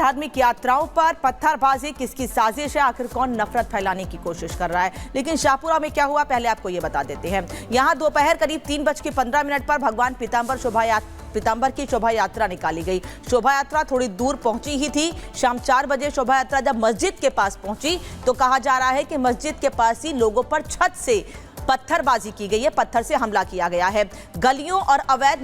धार्मिक यात्राओं पर पत्थरबाजी किसकी साजिश है? आखिर कौन नफरत फैलाने की कोशिश कर रहा है? लेकिन शाहपुरा में क्या हुआ, पहले आपको ये बता देते हैं। यहां दोपहर करीब 3:15 पर भगवान पीताम्बर की शोभा यात्रा निकाली गई। शोभा यात्रा थोड़ी दूर पहुंची ही थी। शाम 4 बजे शोभा यात्रा जब मस्जिद के पास पहुंची तो कहा जा रहा है कि मस्जिद के पास ही लोगों पर छत से पत्थरबाजी की गई है, पत्थर से हमला किया गया है। गलियों और अवैध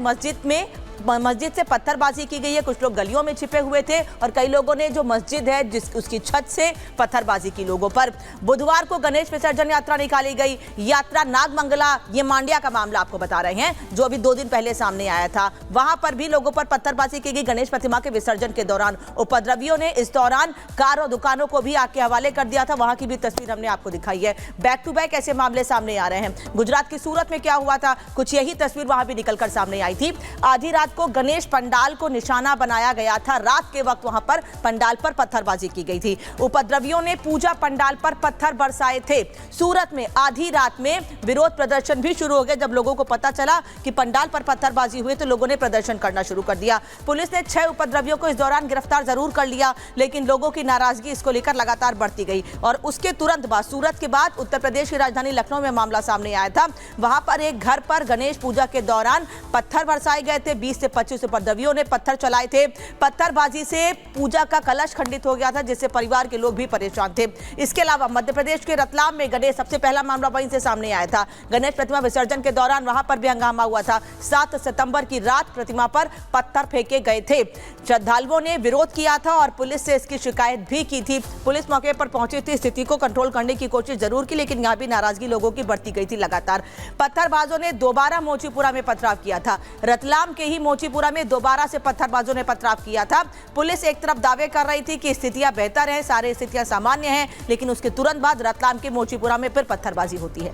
मस्जिद से पत्थरबाजी की गई है। कुछ लोग गलियों में छिपे हुए थे और कई लोगों ने जो मस्जिद है उसकी छत से पत्थरबाजी की लोगों पर। बुधवार को गणेश विसर्जन यात्रा निकाली गई। यात्रा नागमंगला, ये मांड्या का मामला आपको बता रहे हैं, जो अभी 2 दिन पहले सामने आया था। वहां पर भी लोगों पर पत्थरबाजी की गई गणेश प्रतिमा के विसर्जन के दौरान। उपद्रवियों ने इस दौरान कार और दुकानों को भी आग के हवाले कर दिया था। वहां की भी तस्वीर हमने आपको दिखाई है। बैक टू बैक ऐसे मामले सामने आ रहे हैं। गुजरात की सूरत में क्या हुआ था, कुछ यही तस्वीर वहां भी निकलकर सामने आई थी। आधी रात को गणेश पंडाल को निशाना बनाया गया था। रात के वक्त वहां पर पंडाल पर पत्थरबाजी की गई थी। उपद्रवियों ने पूजा पंडाल पर पत्थर बरसाए थे। सूरत में आधी रात में विरोध प्रदर्शन भी शुरू हो गए। जब लोगों को पता चला कि पंडाल पर पत्थरबाजी हुई तो लोगों ने प्रदर्शन करना शुरू कर दिया। पुलिस ने 6 उपद्रवियों को इस दौरान गिरफ्तार जरूर कर लिया, लेकिन लोगों की नाराजगी इसको लेकर लगातार बढ़ती गई। और उसके तुरंत बाद, सूरत के बाद, उत्तर प्रदेश की राजधानी लखनऊ में मामला सामने आया था। वहां पर एक घर पर गणेश पूजा के दौरान पत्थर बरसाए गए थे। 20 से 25 उपद्रवियों ने पत्थर चलाए थे। पत्थरबाजी से पूजा का कलश खंडित हो गया था, जिससे परिवार के लोग भी परेशान थे। इसके अलावा मध्य प्रदेश के रतलाम में गणेश, सबसे पहला मामला वहीं से सामने आया था। गणेश प्रतिमा विसर्जन के दौरान वहां पर भी हंगामा हुआ था। 7 सितंबर की रात प्रतिमा पर पत्थर फेंके गए थे। श्रद्धालुओं ने विरोध किया था और पुलिस से इसकी शिकायत भी की थी। पुलिस मौके पर पहुंची थी, स्थिति को कंट्रोल करने की कोशिश जरूर की, लेकिन यहां भी नाराजगी लोगों की बढ़ती गई थी लगातार। पत्थरबाजों ने दोबारा मोचीपुरा में पथराव किया था। रतलाम के ही मोचीपुरा में दोबारा से पत्थरबाजों ने पथराव किया था। पुलिस एक तरफ दावे कर रही थी कि स्थितियां बेहतर हैं, सारी स्थितियां सामान्य हैं, लेकिन उसके तुरंत बाद रतलाम के मोचीपुरा में फिर पत्थरबाजी होती है।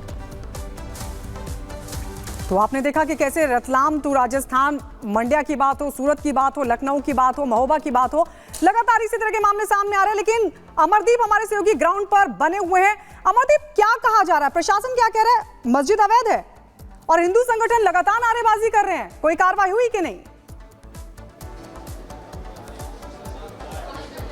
तो आपने देखा कि कैसे रतलाम टू राजस्थान, मंड्या की बात हो, सूरत की बात हो, लखनऊ की बात हो, महोबा की बात हो, लगातार इसी तरह के मामले सामने आ रहे हैं। लेकिन अमरदीप हमारे सहयोगी ग्राउंड पर बने हुए हैं। अमरदीप, क्या कहा जा रहा है, प्रशासन क्या कह रहा है? मस्जिद अवैध है और हिंदू संगठन लगातार नारेबाजी कर रहे हैं, कोई कार्रवाई हुई कि नहीं?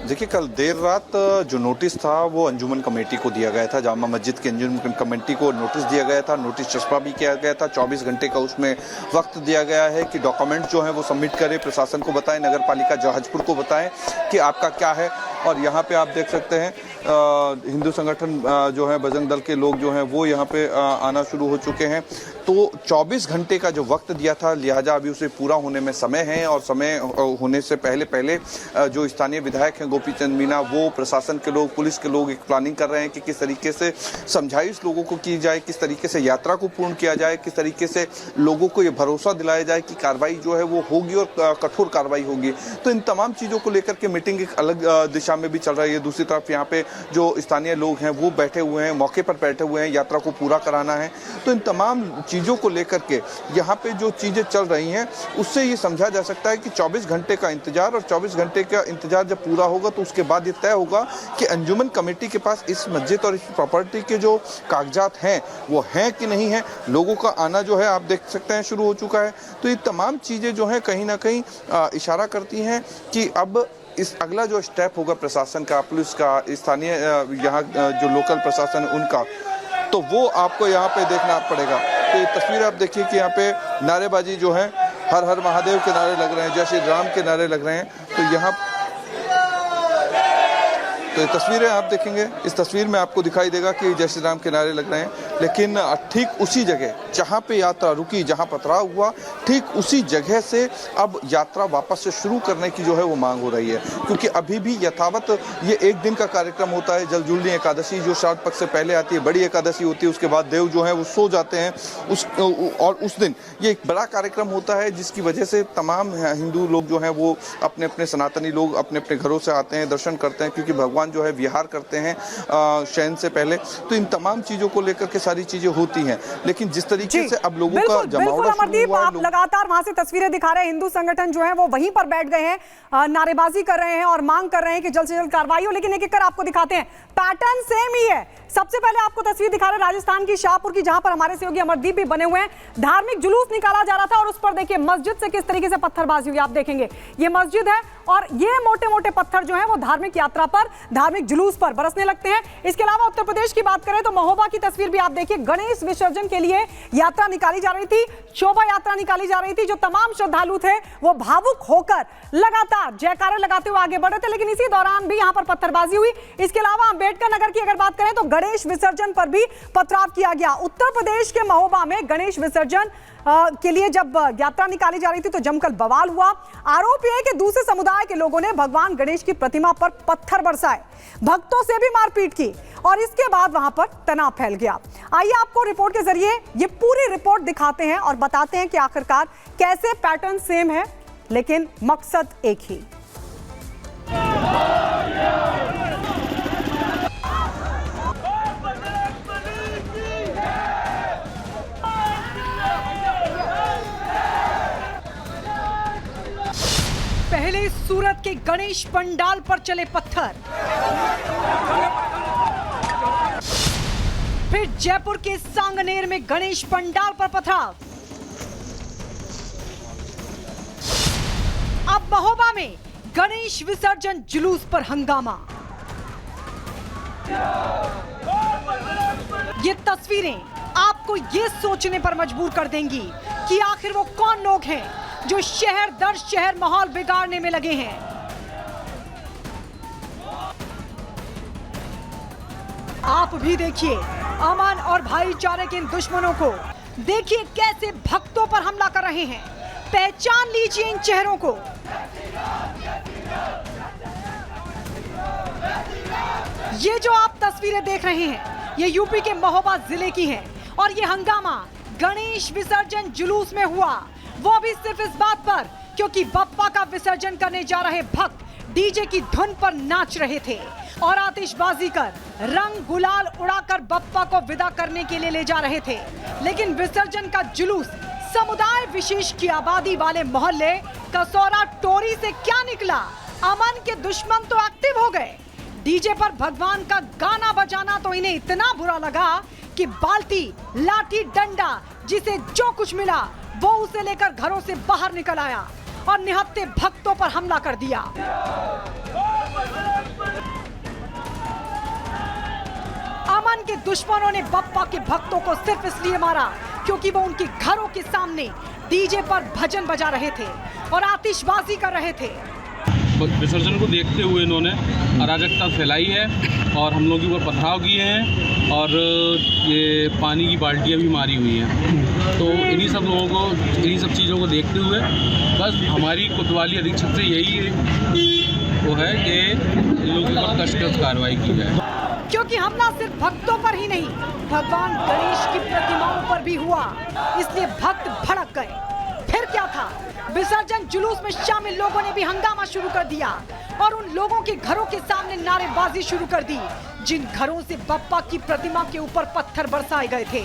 देखिए, कल देर रात जो नोटिस था वो अंजुमन कमेटी को दिया गया था। जामा मस्जिद की अंजुमन कमेटी को नोटिस दिया गया था। नोटिस चस्पा भी किया गया था। 24 घंटे का उसमें वक्त दिया गया है कि डॉक्यूमेंट जो है वो सबमिट करें, प्रशासन को बताएं, नगर पालिका जहाजपुर को बताएं कि आपका क्या है। और यहाँ पे आप देख सकते हैं हिंदू संगठन जो है, बजरंग दल के लोग जो हैं वो यहाँ पे आना शुरू हो चुके हैं। तो 24 घंटे का जो वक्त दिया था, लिहाजा अभी उसे पूरा होने में समय है। और समय होने से पहले जो स्थानीय विधायक हैं गोपी चंद मीना, वो प्रशासन के लोग, पुलिस के लोग एक प्लानिंग कर रहे हैं कि किस तरीके से समझाइश लोगों को की जाए, किस तरीके से यात्रा को पूर्ण किया जाए, किस तरीके से लोगों को ये भरोसा दिलाया जाए कि कार्रवाई जो है वो होगी और कठोर कार्रवाई होगी। तो इन तमाम चीज़ों को लेकर के मीटिंग एक अलग दिशा में भी चल रही है। दूसरी तरफ यहाँ पे जो स्थानीय लोग हैं वो बैठे हुए हैं, मौके पर बैठे हुए हैं, यात्रा को पूरा कराना है। तो इन तमाम चीज़ों को लेकर के यहाँ पे जो चीज़ें चल रही हैं उससे ये समझा जा सकता है कि 24 घंटे का इंतजार, और 24 घंटे का इंतजार जब पूरा होगा तो उसके बाद ये तय होगा कि अंजुमन कमेटी के पास इस मस्जिद और इस प्रॉपर्टी के जो कागजात हैं वो हैं कि नहीं है। लोगों का आना जो है आप देख सकते हैं शुरू हो चुका है। तो ये तमाम चीज़ें जो हैं कहीं ना कहीं इशारा करती हैं कि अब इस अगला जो स्टेप होगा प्रशासन का, पुलिस का, स्थानीय यहाँ जो लोकल प्रशासन है उनका, तो वो आपको यहाँ पे देखना पड़ेगा। तो ये तस्वीर आप देखिए कि यहाँ पे नारेबाजी जो है, हर हर महादेव के नारे लग रहे हैं, जय श्री राम के नारे लग रहे हैं। तो यहाँ तो ये तस्वीरें आप देखेंगे, इस तस्वीर में आपको दिखाई देगा कि जय श्री राम के नारे लग रहे हैं। लेकिन ठीक उसी जगह जहाँ पे यात्रा रुकी, जहाँ पथराव हुआ, ठीक उसी जगह से अब यात्रा वापस से शुरू करने की जो है वो मांग हो रही है। क्योंकि अभी भी यथावत ये एक दिन का कार्यक्रम होता है। जलजूलनी एकादशी जो श्राद्ध पक्ष से पहले आती है, बड़ी एकादशी होती है, उसके बाद देव जो है वो सो जाते हैं और उस दिन ये एक बड़ा कार्यक्रम होता है, जिसकी वजह से तमाम हिंदू लोग जो हैं वो अपने अपने सनातनी लोग अपने अपने घरों से आते हैं, दर्शन करते हैं, क्योंकि भगवान जो है विहार करते हैं शयन से पहले। तो इन तमाम चीजों को लेकर के सारी चीजें होती हैं। लेकिन जिस तरीके से अब लोगों का जमावड़ा शुरू हुआ है, आप लगातार वहां से तस्वीरें दिखा रहे हैं। हिंदू संगठन जो है वो वहीं पर बैठ गए हैं, नारेबाजी कर रहे हैं और मांग कर रहे हैं कि जल्द से जल्द कार्रवाई हो। लेकिन एक एक कर आपको दिखाते हैं, पैटर्न सेम ही है। सबसे पहले आपको तस्वीर दिखा रहे हैं राजस्थान की शाहपुर की, जहां पर हमारे सहयोगी अमरदीप भी बने हुए हैं। धार्मिक जुलूस निकाला जा रहा था और उस पर देखिए मस्जिद से किस तरीके से पत्थरबाजी हुई, आप देखेंगे। ये मस्जिद है और ये मोटे मोटे पत्थर जो हैं वो धार्मिक यात्रा पर, धार्मिक जुलूस पर बरसने लगते हैं। इसके अलावा उत्तर प्रदेश की बात करें तो महोबा की तस्वीर भी आप देखिए। गणेश विसर्जन के लिए यात्रा निकाली जा रही थी, शोभा यात्रा निकाली जा रही थी। जो तमाम श्रद्धालु थे वो भावुक होकर लगातार जयकारे लगाते हुए आगे बढ़े थे, लेकिन इसी दौरान भी यहां पर पत्थरबाजी हुई। इसके अलावा अंबेडकर नगर की अगर बात करें तो गणेश विसर्जन पर भी पथराव किया गया। उत्तर प्रदेश के महोबा में गणेश विसर्जन के लिए जब यात्रा निकाली जा रही थी तो जमकर बवाल हुआ। आरोप यह है कि दूसरे समुदाय के लोगों ने भगवान गणेश की प्रतिमा पर पत्थर बरसाए, भक्तों से भी मारपीट की और इसके बाद वहां पर तनाव फैल गया। आइए आपको रिपोर्ट के जरिए ये पूरी रिपोर्ट दिखाते हैं और बताते हैं कि आखिरकार कैसे पैटर्न सेम है लेकिन मकसद एक ही। पहले सूरत के गणेश पंडाल पर चले पत्थर, फिर जयपुर के सांगनेर में गणेश पंडाल पर पथराव, अब महोबा में गणेश विसर्जन जुलूस पर हंगामा। ये तस्वीरें आपको ये सोचने पर मजबूर कर देंगी कि आखिर वो कौन लोग हैं जो शहर दर शहर माहौल बिगाड़ने में लगे हैं। आप भी देखिए अमन और भाईचारे के इन दुश्मनों को, देखिए कैसे भक्तों पर हमला कर रहे हैं। पहचान लीजिए इन चेहरों को। ये जो आप तस्वीरें देख रहे हैं ये यूपी के महोबा जिले की हैं और ये हंगामा गणेश विसर्जन जुलूस में हुआ, वो भी सिर्फ इस बात पर क्योंकि बप्पा का विसर्जन करने जा रहे भक्त डीजे की धुन पर नाच रहे थे और आतिशबाजी कर रंग गुलाल उड़ाकर बप्पा को विदा करने के लिए ले जा रहे थे। लेकिन विसर्जन का जुलूस समुदाय विशेष की आबादी वाले मोहल्ले कसौरा टोरी से क्या निकला। अमन के दुश्मन तो एक्टिव हो गए। डीजे पर भगवान का गाना बजाना तो इन्हें इतना बुरा लगा कि बाल्टी, लाठी, डंडा, जिसे जो कुछ मिला वो उसे लेकर घरों से बाहर निकल आया और निहत्थे भक्तों पर हमला कर दिया। अमन के दुश्मनों ने बप्पा के भक्तों को सिर्फ इसलिए मारा क्योंकि वो उनके घरों के सामने डीजे पर भजन बजा रहे थे और आतिशबाजी कर रहे थे। विसर्जन को देखते हुए इन्होंने अराजकता फैलाई है और हम लोगों के ऊपर पथराव किए हैं और ये पानी की बाल्टियां भी मारी हुई हैं। तो इन्हीं सब लोगों को, इन्हीं सब चीज़ों को देखते हुए बस हमारी कोतवाली अधीक्षक से यही वो है कि इन लोगों के ऊपर कष्ट कार्रवाई की जाए। क्योंकि हमला सिर्फ भक्तों पर ही नहीं, भगवान गणेश की प्रतिमाओं पर भी हुआ, इसलिए भक्त भड़क गए। फिर क्या था, विसर्जन जुलूस में शामिल लोगों ने भी हंगामा शुरू कर दिया और उन लोगों के घरों के सामने नारेबाजी शुरू कर दी जिन घरों से बप्पा की प्रतिमा के ऊपर पत्थर बरसाए गए थे।